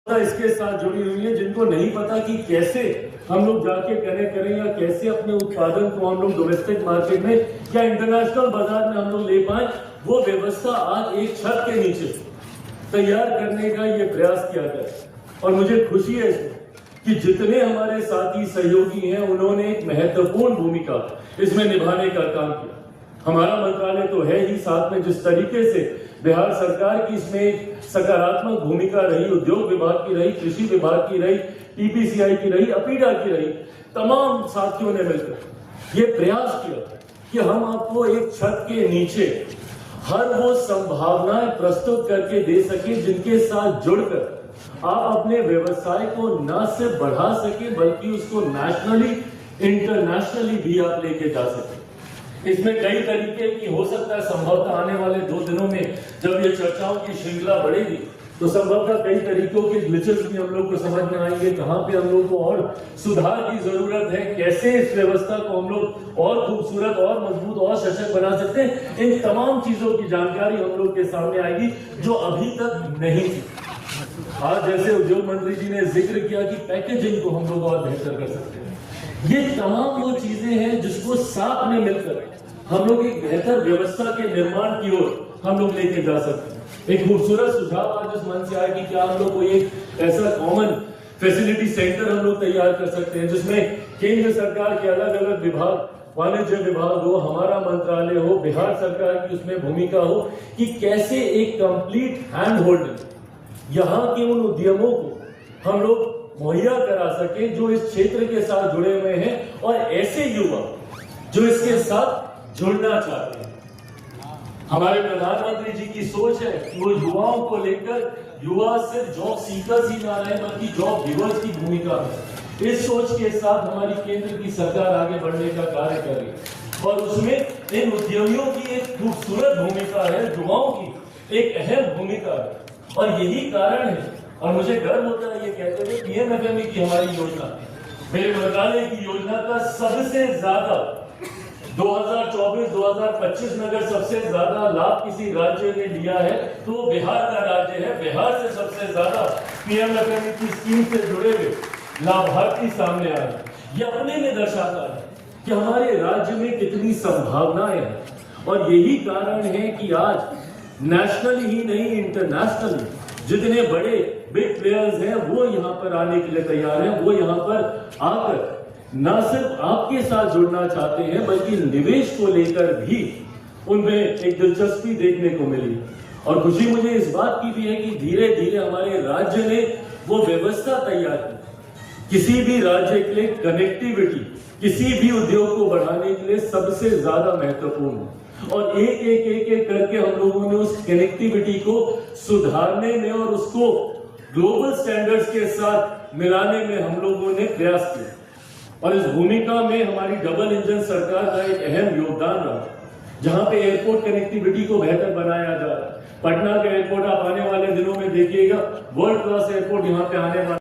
इसके साथ जुड़ी हुई है, जिनको नहीं पता कि कैसे हम लोग जाके कनेक्ट करें या कैसे अपने उत्पादन को हम लोग डोमेस्टिक मार्केट में या इंटरनेशनल बाजार में हम लोग ले पाए, वो व्यवस्था आज एक छत के नीचे तैयार करने का ये प्रयास किया गया। और मुझे खुशी है कि जितने हमारे साथी सहयोगी हैं, उन्होंने एक महत्वपूर्ण भूमिका इसमें निभाने का काम किया। हमारा मंत्रालय तो है ही, साथ में जिस तरीके से बिहार सरकार की इसमें एक सकारात्मक भूमिका रही, उद्योग विभाग की रही, कृषि विभाग की रही, टीपीसीआई की रही, अपीडा की रही, तमाम साथियों ने मिलकर ये प्रयास किया कि हम आपको एक छत के नीचे हर वो संभावनाएं प्रस्तुत करके दे सके जिनके साथ जुड़कर आप अपने व्यवसाय को न सिर्फ बढ़ा सके बल्कि उसको नेशनली इंटरनेशनली भी आप लेके जा सके। इसमें कई तरीके की हो सकता है, संभवतः आने वाले 2 दिनों में जब ये चर्चाओं की श्रृंखला बढ़ेगी तो संभवतः कई तरीकों के ग्लिचेस भी हम लोग को समझ में आएंगे, कहां पे हम लोग को और सुधार की जरूरत है, कैसे इस व्यवस्था को हम लोग और खूबसूरत और मजबूत और सशक्त बना सकते हैं। इन तमाम चीजों की जानकारी हम लोग के सामने आएगी जो अभी तक नहीं थी। आज जैसे उद्योग मंत्री जी ने जिक्र किया कि पैकेजिंग को हम लोग और बेहतर कर सकते हैं, ये तमाम वो चीजें हैं जिसको साथ में मिलकर हम लोग एक बेहतर व्यवस्था के निर्माण की ओर हम लोग लेके जा सकते हैं। एक खूबसूरत सुझाव आज इस मन से आया कि क्या हम लोग को एक ऐसा कॉमन फैसिलिटी सेंटर हम लोग तैयार कर सकते हैं जिसमें केंद्र सरकार के अलग अलग विभाग, वाणिज्य विभाग हो, हमारा मंत्रालय हो, बिहार सरकार की उसमें भूमिका हो कि कैसे एक कंप्लीट हैंड होल्डिंग यहाँ के उन उद्यमों को हम लोग मुहैया करा सके जो इस क्षेत्र के साथ जुड़े हुए हैं और ऐसे युवा जो इसके साथ जुड़ना चाहते हैं। हमारे प्रधानमंत्री जी की सोच है कि वो युवाओं को लेकर युवा सिर्फ जॉब सीकर्स ही ना रहे बल्कि जॉब गिवर्स की भूमिका है। इस सोच के साथ हमारी केंद्र की सरकार आगे बढ़ने का कार्य कर रही है और उसमें इन उद्यमियों की एक खूबसूरत भूमिका है, युवाओं की एक अहम भूमिका है। और यही कारण है, और मुझे गर्व होता है ये कहते हुए, पीएमएफएमई की हमारी योजना, मेरे मंत्रालय की योजना का सबसे ज्यादा 2024-2025 में अगर सबसे ज्यादा लाभ किसी राज्य ने लिया है तो बिहार का राज्य है। बिहार से सबसे ज्यादा पीएमएफएमई की स्कीम से जुड़े हुए लाभार्थी सामने आ रहे। ये अपने में दर्शाता है कि हमारे राज्य में कितनी संभावनाएं हैं। और यही कारण है कि आज नेशनली ही नहीं, इंटरनेशनली जितने बड़े बिग प्लेयर्स हैं वो यहाँ पर आने के लिए तैयार हैं। वो यहाँ पर आकर न सिर्फ आपके साथ जुड़ना चाहते हैं बल्कि निवेश को लेकर भी उनमें एक दिलचस्पी देखने को मिली। और खुशी मुझे इस बात की भी है कि धीरे धीरे हमारे राज्य ने वो व्यवस्था तैयार की। किसी भी राज्य के लिए कनेक्टिविटी किसी भी उद्योग को बढ़ाने के लिए सबसे ज्यादा महत्वपूर्ण है और एक करके हम लोगों ने उस कनेक्टिविटी को सुधारने में और उसको ग्लोबल स्टैंडर्ड्स के साथ मिलाने में हम लोगों ने प्रयास किया। और इस भूमिका में हमारी डबल इंजन सरकार का एक अहम योगदान रहा, जहां पे एयरपोर्ट कनेक्टिविटी को बेहतर बनाया जा रहा है। पटना का एयरपोर्ट आप आने वाले दिनों में देखिएगा, वर्ल्ड क्लास एयरपोर्ट यहाँ पे आने वाला